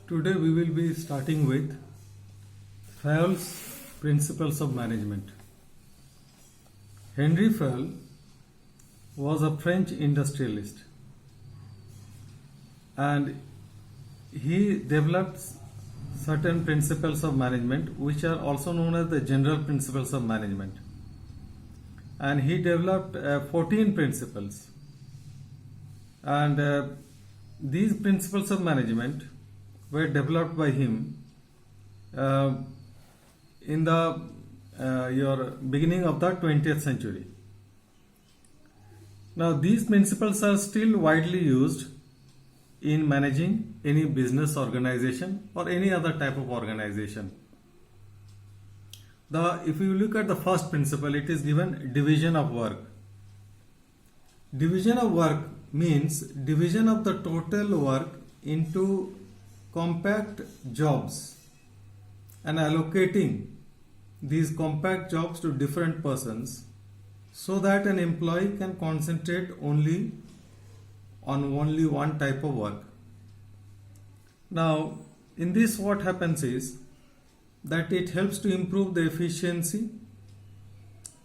Today we will be starting with Fayol's Principles of Management. Henry Fayol was a French industrialist and he developed certain principles of management which are also known as the general principles of management. And he developed 14 principles, and these principles of management were developed by him in the beginning of the 20th century. Now these principles are still widely used in managing any business organization or any other type of organization. If you look at the first principle, it is given division of work. Division of work means division of the total work into compact jobs and allocating these compact jobs to different persons so that an employee can concentrate only on one type of work. Now, in this what happens is that it helps to improve the efficiency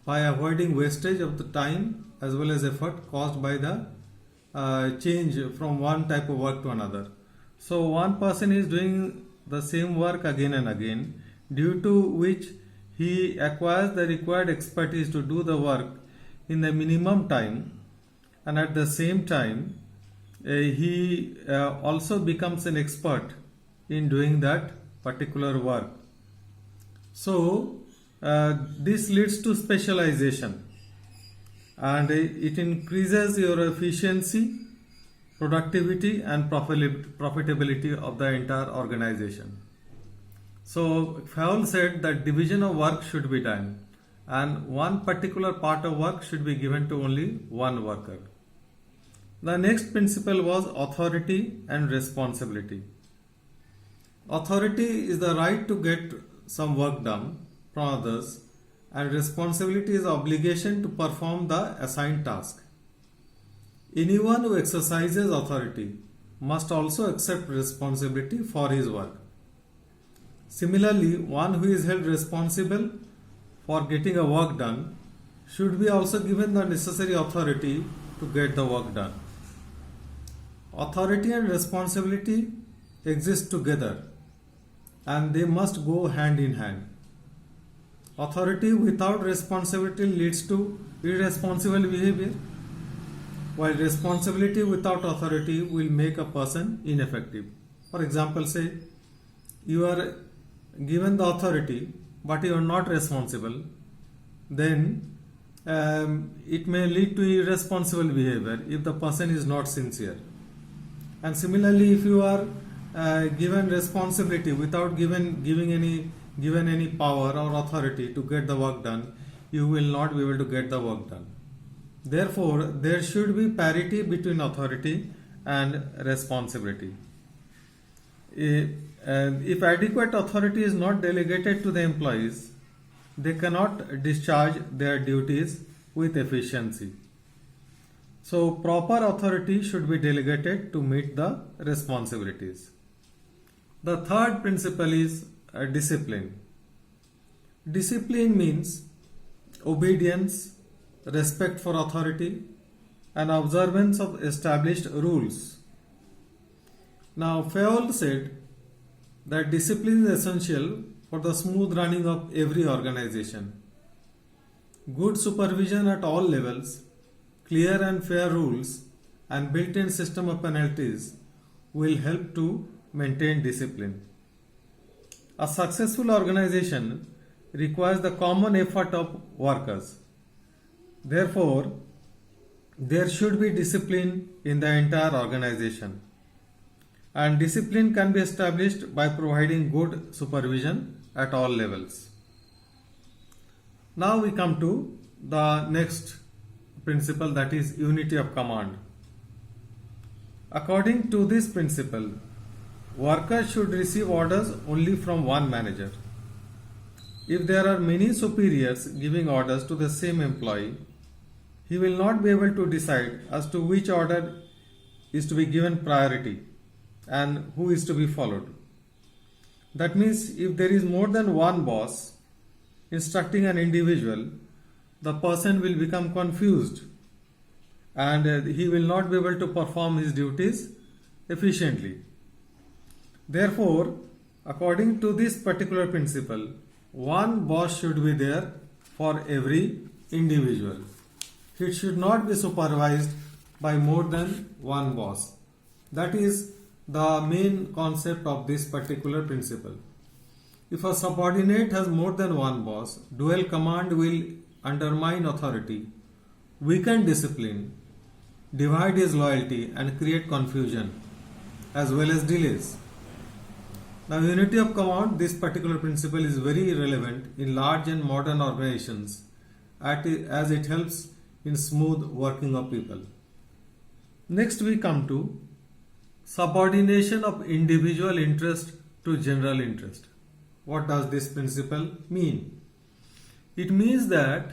by avoiding wastage of the time as well as effort caused by the change from one type of work to another. So one person is doing the same work again and again, due to which he acquires the required expertise to do the work in the minimum time, and at the same time he also becomes an expert in doing that particular work. So this leads to specialization and it increases your efficiency, productivity and profitability of the entire organization. So Fayol said that division of work should be done and one particular part of work should be given to only one worker. The next principle was authority and responsibility. Authority is the right to get some work done from others, and responsibility is the obligation to perform the assigned task. Anyone who exercises authority must also accept responsibility for his work. Similarly, one who is held responsible for getting a work done should be also given the necessary authority to get the work done. Authority and responsibility exist together and they must go hand in hand. Authority without responsibility leads to irresponsible behavior, while responsibility without authority will make a person ineffective. For example, say you are given the authority but you are not responsible, then it may lead to irresponsible behavior if the person is not sincere. And similarly, if you are given responsibility without given any power or authority to get the work done, you will not be able to get the work done. Therefore, there should be parity between authority and responsibility. If adequate authority is not delegated to the employees, they cannot discharge their duties with efficiency. So proper authority should be delegated to meet the responsibilities. The third principle is discipline. Discipline means obedience, respect for authority, and observance of established rules. Now, Fayol said that discipline is essential for the smooth running of every organization. Good supervision at all levels, clear and fair rules, and built-in system of penalties will help to maintain discipline. A successful organization requires the common effort of workers. Therefore, there should be discipline in the entire organization. And discipline can be established by providing good supervision at all levels. Now we come to the next principle, that is unity of command. According to this principle, workers should receive orders only from one manager. If there are many superiors giving orders to the same employee, he will not be able to decide as to which order is to be given priority and who is to be followed. That means if there is more than one boss instructing an individual, the person will become confused and he will not be able to perform his duties efficiently. Therefore, according to this particular principle, one boss should be there for every individual. It should not be supervised by more than one boss. That is the main concept of this particular principle. If a subordinate has more than one boss, dual command will undermine authority, weaken discipline, divide his loyalty, and create confusion as well as delays. Now, unity of command, this particular principle is very relevant in large and modern organizations as it helps in smooth working of people. Next, we come to subordination of individual interest to general interest. What does this principle mean? It means that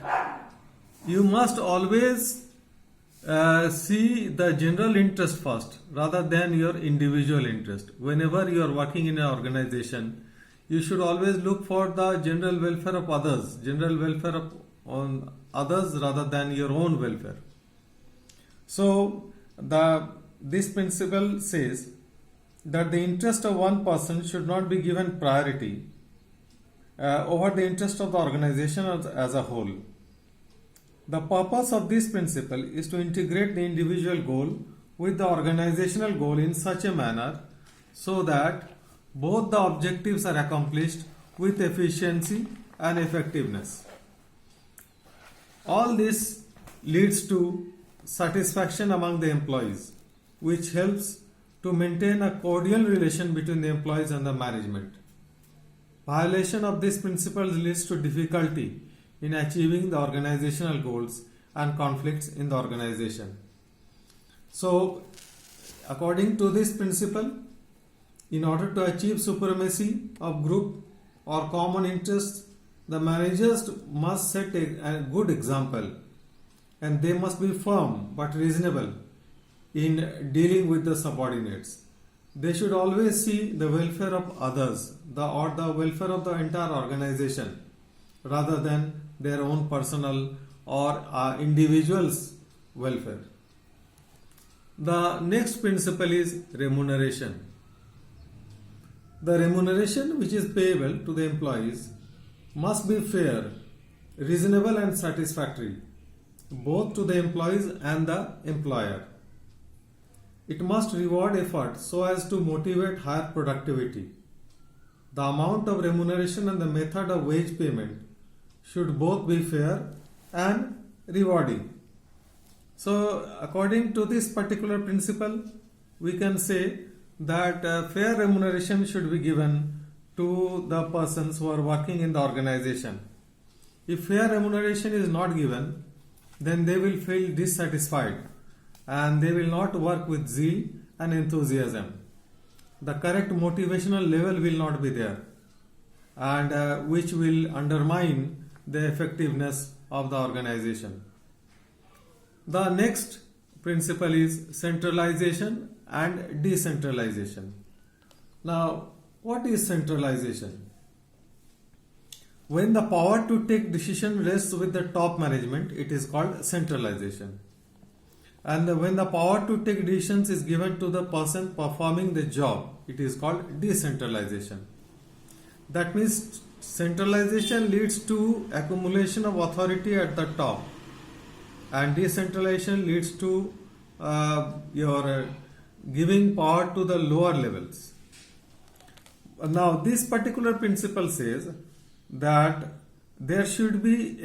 you must always see the general interest first rather than your individual interest. Whenever you are working in an organization, you should always look for the general welfare of others, general welfare of on others rather than your own welfare. So this principle says that the interest of one person should not be given priority over the interest of the organization as a whole. The purpose of this principle is to integrate the individual goal with the organizational goal in such a manner so that both the objectives are accomplished with efficiency and effectiveness. All this leads to satisfaction among the employees, which helps to maintain a cordial relation between the employees and the management. Violation of this principle leads to difficulty in achieving the organizational goals and conflicts in the organization. So, according to this principle, in order to achieve supremacy of group or common interests, the managers must set a good example, and they must be firm but reasonable in dealing with the subordinates. They should always see the welfare of others or the welfare of the entire organization rather than their own personal or individuals' welfare. The next principle is remuneration. The remuneration which is payable to the employees must be fair, reasonable and satisfactory, both to the employees and the employer. It must reward effort so as to motivate higher productivity. The amount of remuneration and the method of wage payment should both be fair and rewarding. So, according to this particular principle, we can say that fair remuneration should be given to the persons who are working in the organization. If fair remuneration is not given, then they will feel dissatisfied and they will not work with zeal and enthusiasm. The correct motivational level will not be there, and which will undermine the effectiveness of the organization. The next principle is centralization and decentralization. Now, what is centralization? When the power to take decision rests with the top management, it is called centralization. And when the power to take decisions is given to the person performing the job, it is called decentralization. That means centralization leads to accumulation of authority at the top, and decentralization leads to your giving power to the lower levels. Now, this particular principle says that there should be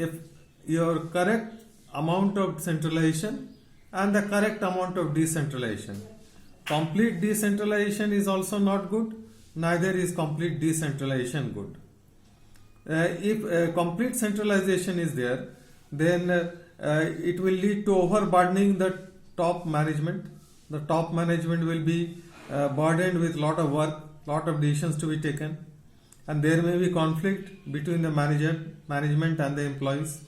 your correct amount of centralization and the correct amount of decentralization. Complete decentralization is also not good, neither is complete decentralization good. If complete centralization is there, then it will lead to overburdening the top management. The top management will be burdened with lot of work, lot of decisions to be taken, and there may be conflict between the management and the employees.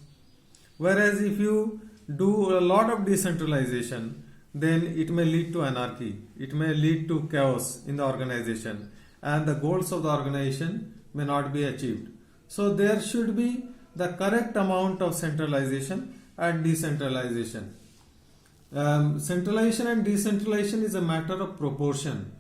Whereas if you do a lot of decentralization, then it may lead to anarchy, it may lead to chaos in the organization, and the goals of the organization may not be achieved. So there should be the correct amount of centralization and decentralization. Centralization and decentralization is a matter of proportion,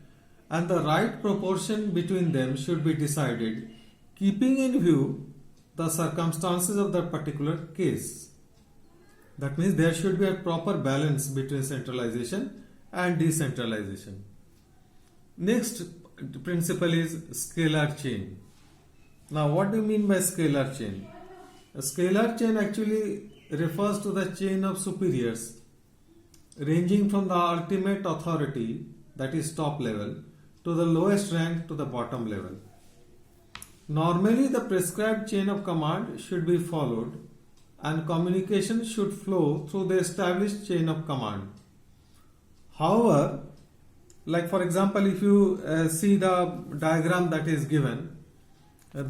and the right proportion between them should be decided, keeping in view the circumstances of that particular case. That means there should be a proper balance between centralization and decentralization. Next principle is scalar chain. Now, what do you mean by scalar chain? A scalar chain actually refers to the chain of superiors ranging from the ultimate authority, that is top level, to the lowest rank to the bottom level. Normally, the prescribed chain of command should be followed and communication should flow through the established chain of command. However, like for example, if you see the diagram that is given, in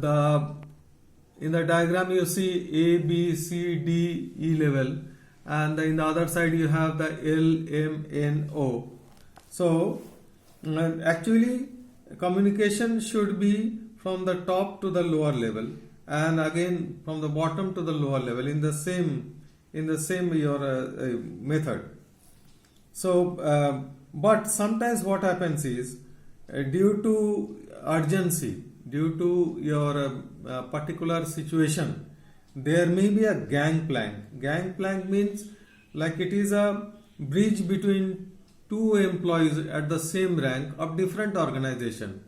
the diagram you see A, B, C, D, E level, and in the other side you have the L, M, N, O. So actually communication should be from the top to the lower level, and again from the bottom to the lower level in the same your method. So but sometimes what happens is due to urgency, due to your particular situation, there may be a gangplank. Gangplank means like it is a bridge between two employees at the same rank of different organization.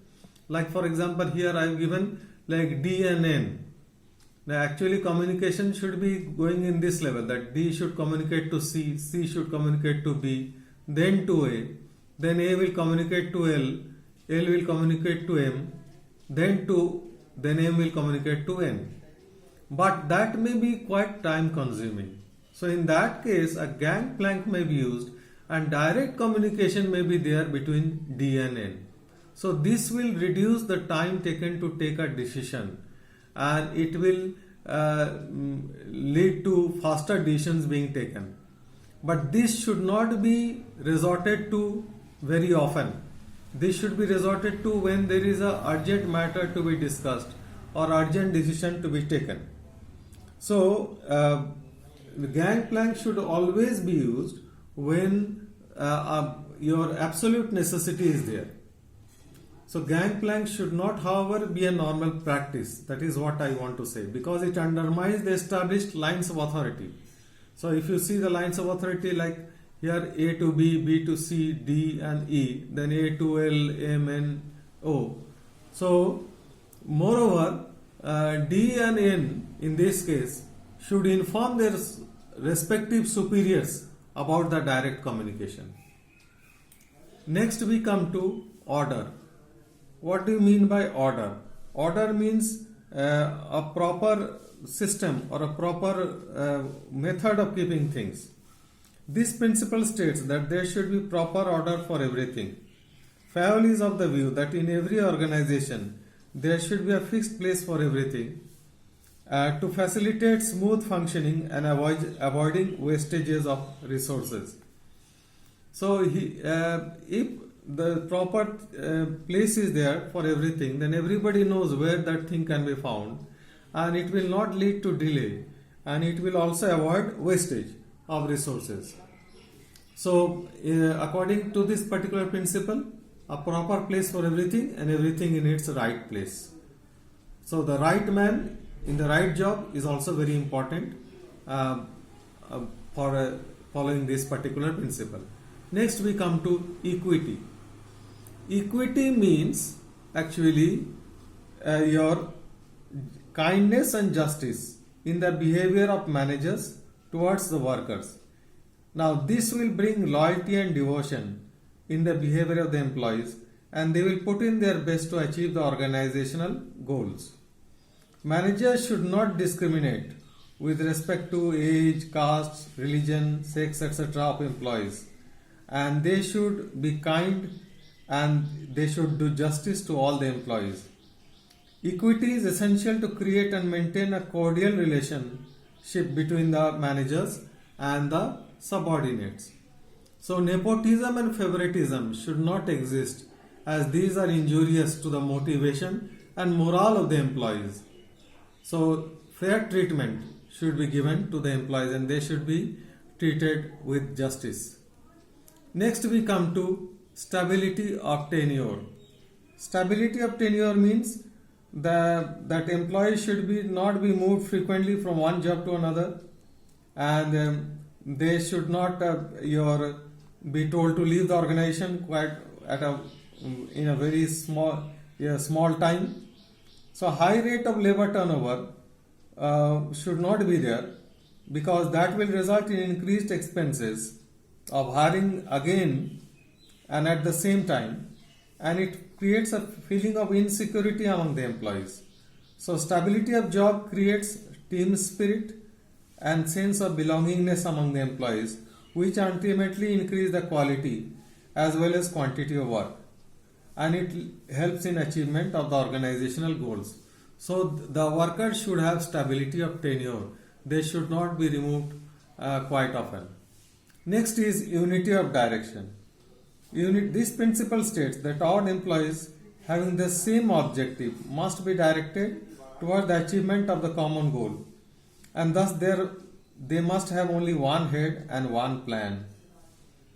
Like for example, here I have given like D and N. Now actually communication should be going in this level, that D should communicate to C, C should communicate to B, then to A, then A will communicate to L, L will communicate to M, then M will communicate to N. But that may be quite time consuming. So in that case, a gangplank may be used and direct communication may be there between D and N. So this will reduce the time taken to take a decision, and it will lead to faster decisions being taken. But this should not be resorted to very often. This should be resorted to when there is a urgent matter to be discussed or urgent decision to be taken. So the gangplank should always be used when your absolute necessity is there. So gangplank should not, however, be a normal practice. That is what I want to say, because it undermines the established lines of authority. So if you see the lines of authority like here A to B, B to C, D and E, then A to L, M, N, O. So moreover, D and N in this case should inform their respective superiors about the direct communication. Next we come to order. What do you mean by order? Order means a proper system or a proper method of keeping things. This principle states that there should be proper order for everything. Fayol is of the view that in every organization there should be a fixed place for everything to facilitate smooth functioning and avoiding wastages of resources. So if the proper place is there for everything, then everybody knows where that thing can be found, and it will not lead to delay, and it will also avoid wastage of resources. So according to this particular principle, a proper place for everything and everything in its right place. So the right man in the right job is also very important for following this particular principle. Next we come to equity. Equity means actually your kindness and justice in the behavior of managers towards the workers. Now this will bring loyalty and devotion in the behavior of the employees, and they will put in their best to achieve the organizational goals. Managers should not discriminate with respect to age, caste, religion, sex, etc. of employees, and they should be kind and they should do justice to all the employees. Equity is essential to create and maintain a cordial relationship between the managers and the subordinates. So nepotism and favoritism should not exist as these are injurious to the motivation and morale of the employees. So fair treatment should be given to the employees and they should be treated with justice. Next we come to stability of tenure. Stability of tenure means that employees should not be moved frequently from one job to another, and they should not be told to leave the organization quite in a very small time. So high rate of labor turnover should not be there, because that will result in increased expenses of hiring again and at the same time, and it creates a feeling of insecurity among the employees. So stability of job creates team spirit and sense of belongingness among the employees, which ultimately increase the quality as well as quantity of work, and it helps in achievement of the organizational goals. So the workers should have stability of tenure. They should not be removed quite often. Next is unity of direction. This principle states that all employees having the same objective must be directed toward the achievement of the common goal, and thus they must have only one head and one plan.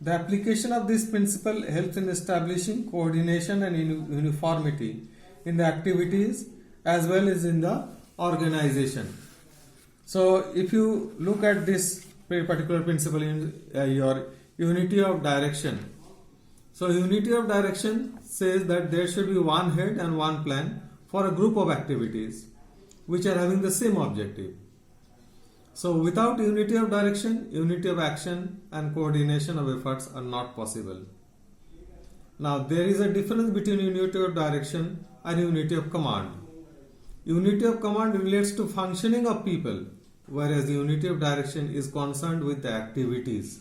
The application of this principle helps in establishing coordination and uniformity in the activities as well as in the organization. So if you look at this particular principle in your unity of direction, so unity of direction says that there should be one head and one plan for a group of activities which are having the same objective. So without unity of direction, unity of action and coordination of efforts are not possible. Now there is a difference between unity of direction and unity of command. Unity of command relates to functioning of people, whereas unity of direction is concerned with the activities.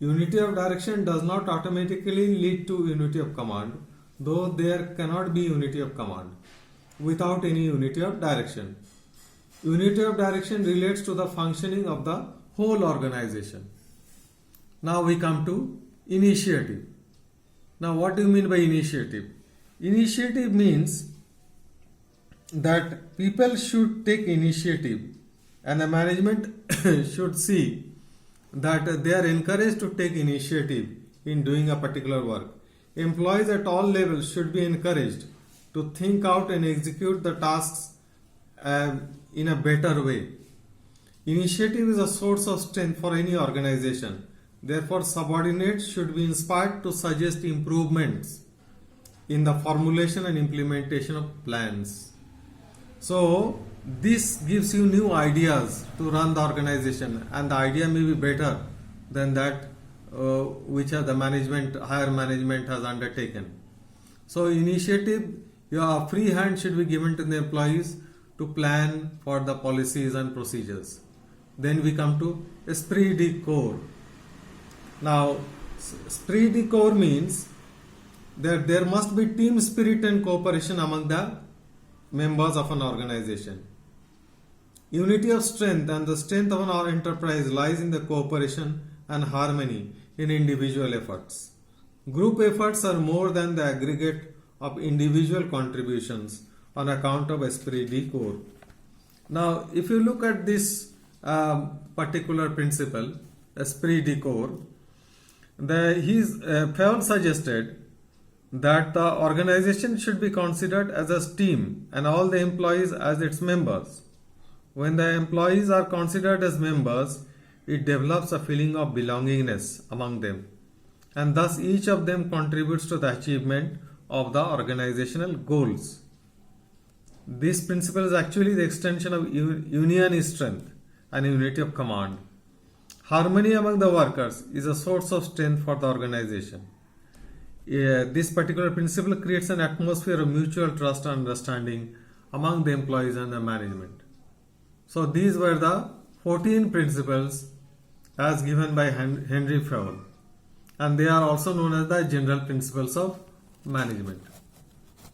Unity of direction does not automatically lead to unity of command, though there cannot be unity of command without any unity of direction. Unity of direction relates to the functioning of the whole organization. Now we come to initiative. Now what do you mean by initiative? Initiative means that people should take initiative and the management should see that they are encouraged to take initiative in doing a particular work. Employees at all levels should be encouraged to think out and execute the tasks in a better way. Initiative is a source of strength for any organization. Therefore, subordinates should be inspired to suggest improvements in the formulation and implementation of plans. So, this gives you new ideas to run the organization, and the idea may be better than that which the higher management has undertaken. So initiative, your free hand should be given to the employees to plan for the policies and procedures. Then we come to esprit de corps. Now, esprit de corps means that there must be team spirit and cooperation among the members of an organization. Unity of strength and the strength of an enterprise lies in the cooperation and harmony in individual efforts. Group efforts are more than the aggregate of individual contributions on account of esprit de corps. Now, if you look at this particular principle, esprit de corps, Fayol suggested that the organization should be considered as a team and all the employees as its members. When the employees are considered as members, it develops a feeling of belongingness among them, and thus each of them contributes to the achievement of the organizational goals. This principle is actually the extension of union is strength and unity of command. Harmony among the workers is a source of strength for the organization. This particular principle creates an atmosphere of mutual trust and understanding among the employees and the management. So these were the 14 principles as given by Henry Fayol, and they are also known as the general principles of management.